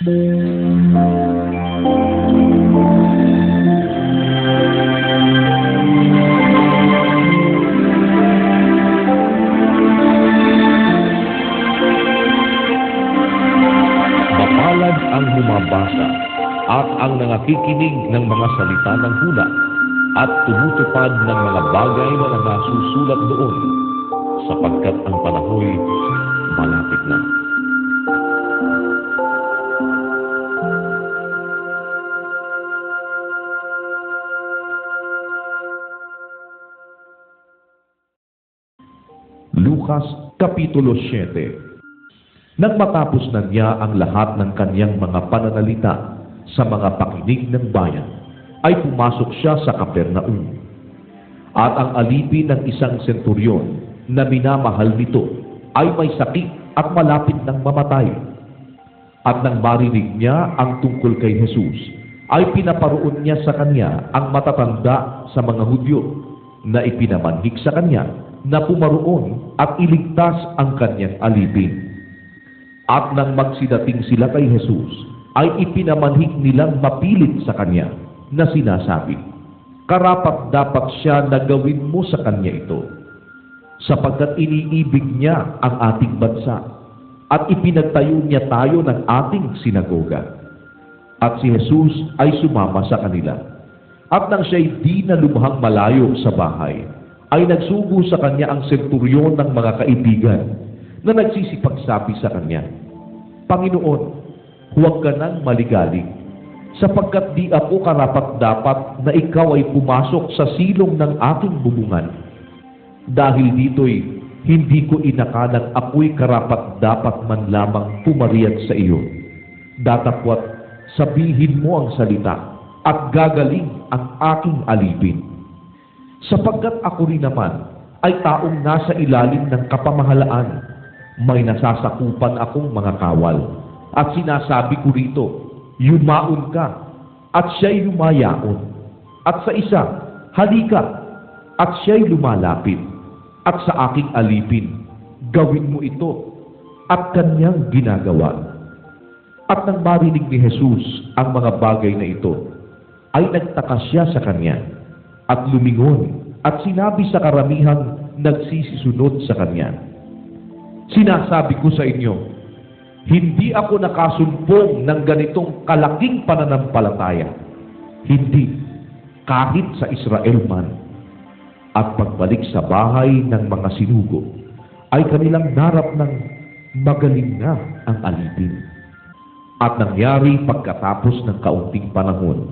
Mapalad ang bumabasa at ang nangakikinig ng mga salita ng hula at tumutupad ng mga bagay na nasusulat doon, sapagkat ang panahoy malapit na. Lucas Kapitulo 7. Nang matapos na niya ang lahat ng kanyang mga pananalita sa mga pakinig ng bayan, ay pumasok siya sa Capernaum. At ang alipin ng isang senturyon na minamahal nito ay may sakit at malapit ng mamatay. At nang marinig niya ang tungkol kay Jesus, ay pinaparoon niya sa kanya ang matatanda sa mga Hudyo na ipinamanhik sa kanya na pumaroon at iligtas ang kanyang alipin. At nang magsidating sila kay Jesus, ay ipinamanhik nilang mapilit sa kanya na sinasabi, "Karapat-dapat siya na gawin mo sa kanya ito, sapagkat iniibig niya ang ating bansa at ipinagtayo niya tayo ng ating sinagoga." At si Jesus ay sumama sa kanila. At nang siya'y di na lubhang malayo sa bahay, ay nagsugo sa kanya ang senturyon ng mga kaibigan na nagsisipagsabi sa kanya, "Panginoon, huwag ka nang maligalig, sapagkat di ako karapat-dapat na ikaw ay pumasok sa silong ng aking bubungan. Dahil dito'y hindi ko inakalang ako'y karapat-dapat man lamang pumariat sa iyo. Datapwat sabihin mo ang salita at gagaling ang aking alipin. Sapagkat ako rin naman ay taong nasa ilalim ng kapamahalaan, may nasasakupan akong mga kawal. At sinasabi ko rito, yumaon ka, at siya'y lumayaon. At sa isa, halika, at siya'y lumalapit. At sa aking alipin, gawin mo ito, at kanyang ginagawa." At nang marinig ni Jesus ang mga bagay na ito, ay nagtaka siya sa kanya, at lumingon, at sinabi sa karamihang nagsisisunod sa kanya, "Sinasabi ko sa inyo, hindi ako nakasumpong ng ganitong kalaking pananampalataya, hindi, kahit sa Israel man." At pagbalik sa bahay ng mga sinugo, ay kanilang narap ng magaling na ang alipin. At nangyari pagkatapos ng kaunting panahon,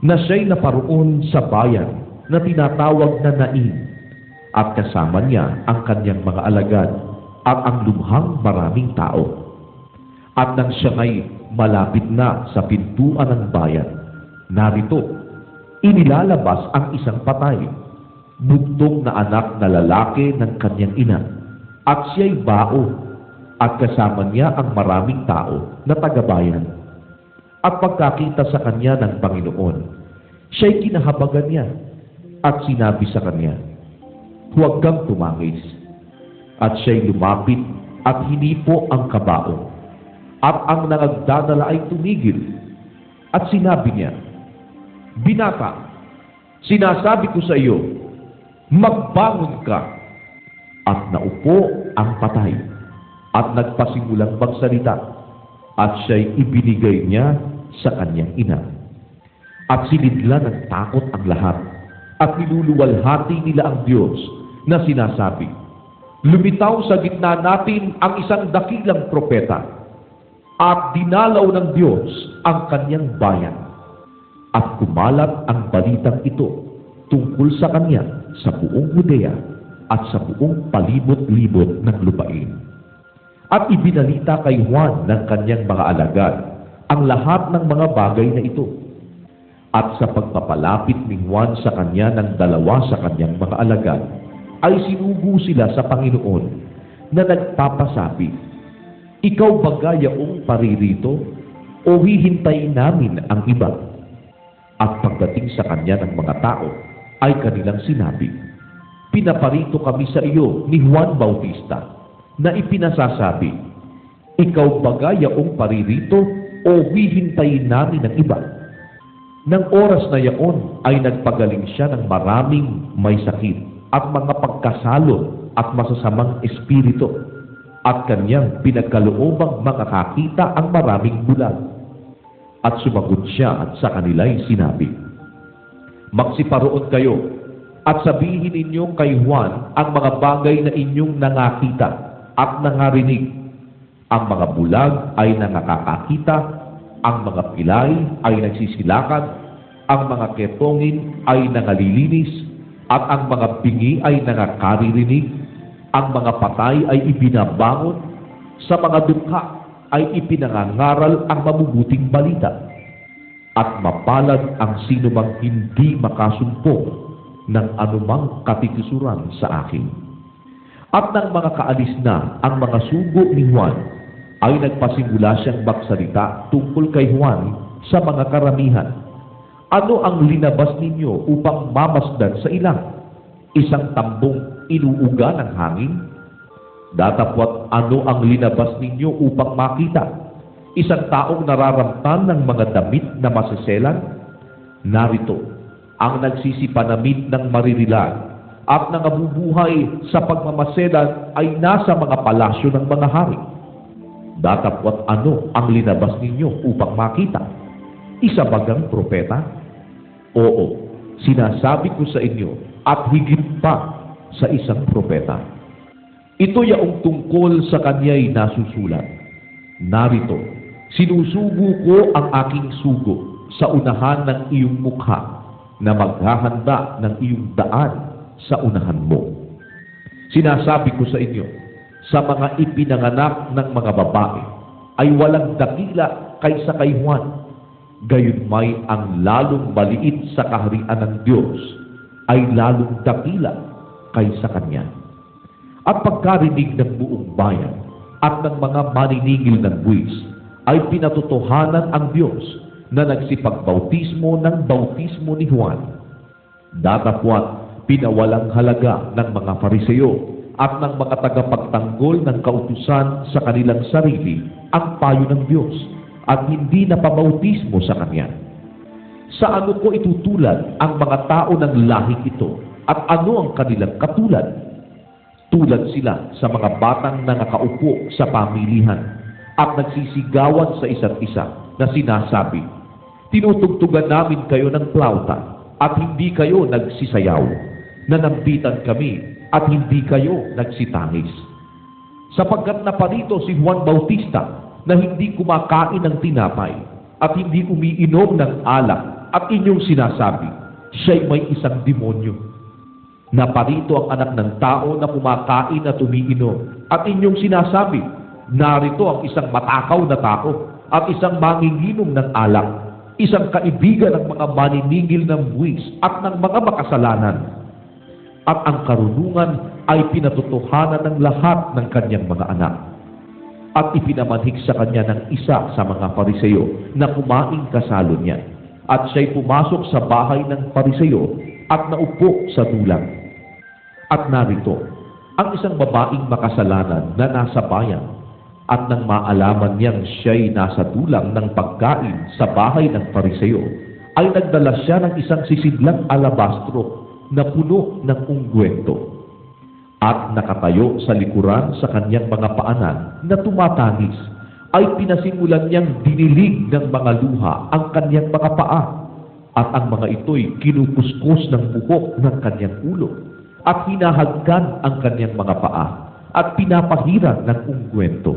na siya'y naparoon sa bayan na tinatawag na Nain, at kasama niya ang kanyang mga alagad at ang lubhang maraming tao. At nang siya ngay malapit na sa pintuan ng bayan, narito, inilalabas ang isang patay, bugtong na anak na lalaki ng kanyang ina, at siya'y bao, at kasama niya ang maraming tao na tagabayan. At pagkakita sa kanya ng Panginoon, siya'y kinahabagan niya, at sinabi sa kanya, "Huwag kang tumangis." At siya'y lumapit at hinipo ang kabao. At ang nangagdadala ay tumigil. At sinabi niya, "Binata, sinasabi ko sa iyo, magbangon ka." At naupo ang patay, at nagpasimulang magsalita, at siya'y ibinigay niya sa kanyang ina. At sinidla ng takot ang lahat, at niluluwalhati nila ang Diyos na sinasabi, "Lumitaw sa gitna natin ang isang dakilang propeta, at dinalaw ng Diyos ang kanyang bayan." At kumalat ang balitang ito tungkol sa kanya sa buong Judea at sa buong palibot-libot ng lupain. At ibinalita kay Juan ng kanyang mga alagad ang lahat ng mga bagay na ito. At sa pagpapalapit ni Juan sa kanya ng dalawa sa kanyang mga alagad, ay sinugo sila sa Panginoon na nagpapasabi, "Ikaw ba gayaong paririto o hihintayin namin ang iba?" At pagdating sa kanya ng mga tao, ay kanilang sinabi, "Pinaparito kami sa iyo ni Juan Bautista, na ipinasasabi, ikaw ba gayaong paririto o hihintayin namin ng iba? Nang oras na yaon ay nagpagaling siya ng maraming may sakit at mga pagkasalo at masasamang espiritu, at kanyang pinagkaloobang makakakita ang maraming bulag. At sumagot siya at sa kanila'y sinabi, "Magsiparoon kayo at sabihin ninyo kay Juan ang mga bagay na inyong nangakita at nangarinig. Ang mga bulag ay nangakakita, ang mga pilay ay nagsisilakan, ang mga ketongin ay nangalilinis, at ang mga bingi ay nangakaririnig, ang mga patay ay ibinabangon, sa mga dukha ay ipinangangaral ang mabubuting balita. At mapalad ang sinumang hindi makasumpong ng anumang katikusuran sa akin." At nang mga kaalis na ang mga sugo ni Juan, ay nagpasimula siyang magsalita tungkol kay Juan sa mga karamihan. "Ano ang linabas ninyo upang mamasdan sa ilang? Isang tambong inuuga ng hangin? Datapwat ano ang linabas ninyo upang makita? Isang taong nararamtan ng mga damit na masiselan? Narito, ang nagsisipanamit ng maririlag at nangabubuhay sa pagmamaselan ay nasa mga palasyo ng mga hari. Datapwat ano ang linabas ninyo upang makita? Isa bagang propeta? Oo, sinasabi ko sa inyo, at higit pa sa isang propeta. Ito yaong tungkol sa kanya'y nasusulat. Narito, sinusugo ko ang aking sugo sa unahan ng iyong mukha, na maghahanda ng iyong daan sa unahan mo. Sinasabi ko sa inyo, sa mga ipinanganak ng mga babae ay walang dakila kaysa kay Juan. Gayunmay ang lalong maliit sa kaharian ng Diyos ay lalong dakila kaysa kanya. At pagkarinig ng buong bayan at ng mga maniningil ng buwis, ay pinatotohanan ang Diyos na nagsipagbautismo ng bautismo ni Juan. Datapwat pinawalang halaga ng mga Fariseo at ng mga tagapagtanggol ng kautusan sa kanilang sarili ang payo ng Diyos, at hindi napabautismo sa Kanya. Sa ano ko itutulad ang mga tao ng lahing ito, at ano ang kanilang katulad? Tulad sila sa mga batang nakaupo sa pamilihan at nagsisigawan sa isa't isa na sinasabi, "Tinutugtugan namin kayo ng plauta at hindi kayo nagsisayaw. Nanambitan kami at hindi kayo nagsitangis." Sapagkat naparito si Juan Bautista na hindi kumakain ng tinapay at hindi umiinom ng alak, at inyong sinasabi, siya'y may isang demonyo. Naparito ang Anak ng Tao na kumakain at umiinom, at inyong sinasabi, narito ang isang matakaw na tao at isang manginginom ng alak, isang kaibigan ng mga maniningil ng buwis at ng mga makasalanan. At ang karunungan ay pinatotohanan ng lahat ng kanyang mga anak. At ipinamanhik sa kanya ng isa sa mga Fariseo na kumaing kasalo niya. At siya'y pumasok sa bahay ng Fariseo at naupo sa dulang. At narito, ang isang babaeng makasalanan na nasa bayan, at nang maalaman niyang siya'y nasa dulang ng pagkain sa bahay ng Fariseo, ay nagdala siya ng isang sisidlang alabastro na puno ng unggwento, at nakatayo sa likuran sa kanyang mga paanan na tumatangis, ay pinasimulan niyang dinilig ng mga luha ang kanyang mga paa, at ang mga ito'y kinukuskus ng buhok ng kanyang ulo, at hinahagkan ang kanyang mga paa, at pinapahiran ng unggwento.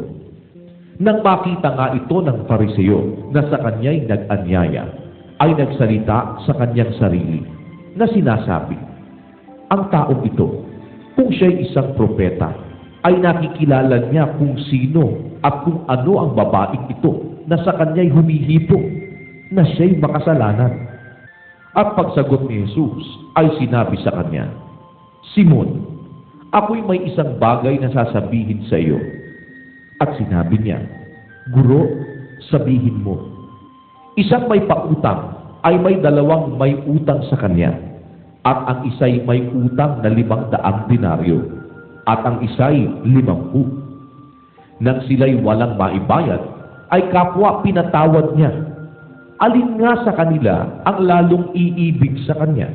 Nang makita nga ito ng Fariseo na sa kanya'y nag-anyaya, ay nagsalita sa kanyang sarili na sinasabi, ang taong ito, kung siya'y isang propeta, ay nakikilala niya kung sino at kung ano ang babaeng ito na sa kanya'y humihipo na siya'y makasalanan. At pagsagot ni Jesus ay sinabi sa kanya, Simon, ako'y may isang bagay na sasabihin sa iyo. At sinabi niya, Guro, sabihin mo. Isang may pautang ay may dalawang may utang sa kanya, at ang isa'y may utang na 500 denaryo, at ang isa'y 50. Nang sila'y walang maibayad, ay kapwa pinatawad niya. Alin nga sa kanila ang lalong iibig sa kanya?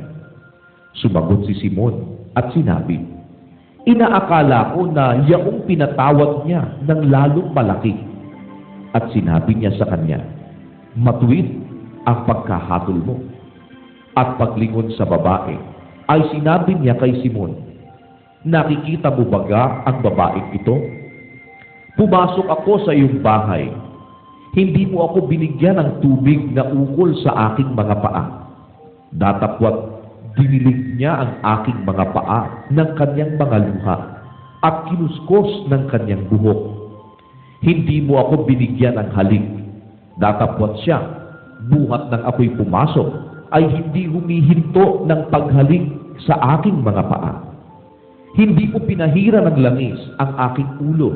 Sumagot si Simon at sinabi, inaakala ko na yaong pinatawad niya ng lalong malaki. At sinabi niya sa kanya, matuwid ang pagkahatol mo. At paglingon sa babae, ay sinabi niya kay Simon, nakikita mo baga ang babaeng ito? Pumasok ako sa iyong bahay. Hindi mo ako binigyan ng tubig na ukol sa aking mga paa. Datapwat dinilig niya ang aking mga paa ng kanyang mga luha at kinuskos ng kanyang buhok. Hindi mo ako binigyan ng halik. Datapwat siya, buhat ng ako'y pumasok, ay hindi humihinto ng paghalik sa aking mga paa. Hindi mo pinahira ng langis ang aking ulo.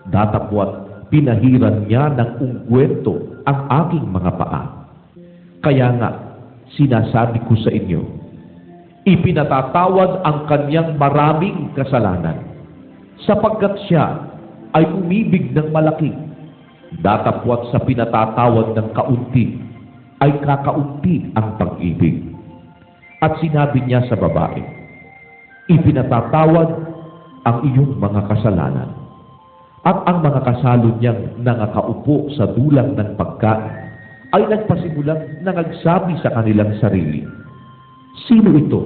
Datapwat pinahiran niya ng ungkwento ang aking mga paa. Kaya nga, sinasabi ko sa inyo, ipinatatawad ang kanyang maraming kasalanan, sapagkat siya ay umibig ng malaki. Datapwat sa pinatatawad ng kaunti, ay kakaunti ang pag-ibig. At sinabi niya sa babae, ipinatatawad ang iyong mga kasalanan. At ang mga kasalo niyang nangakaupo sa dulang ng pagkain ay nagpasimulang nangagsabi sa kanilang sarili, sino ito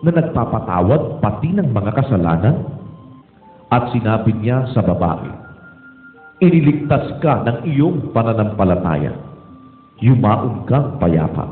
na nagpapatawad pati ng mga kasalanan? At sinabi niya sa babae, iniligtas ka ng iyong pananampalataya. Yumaon kang payapa.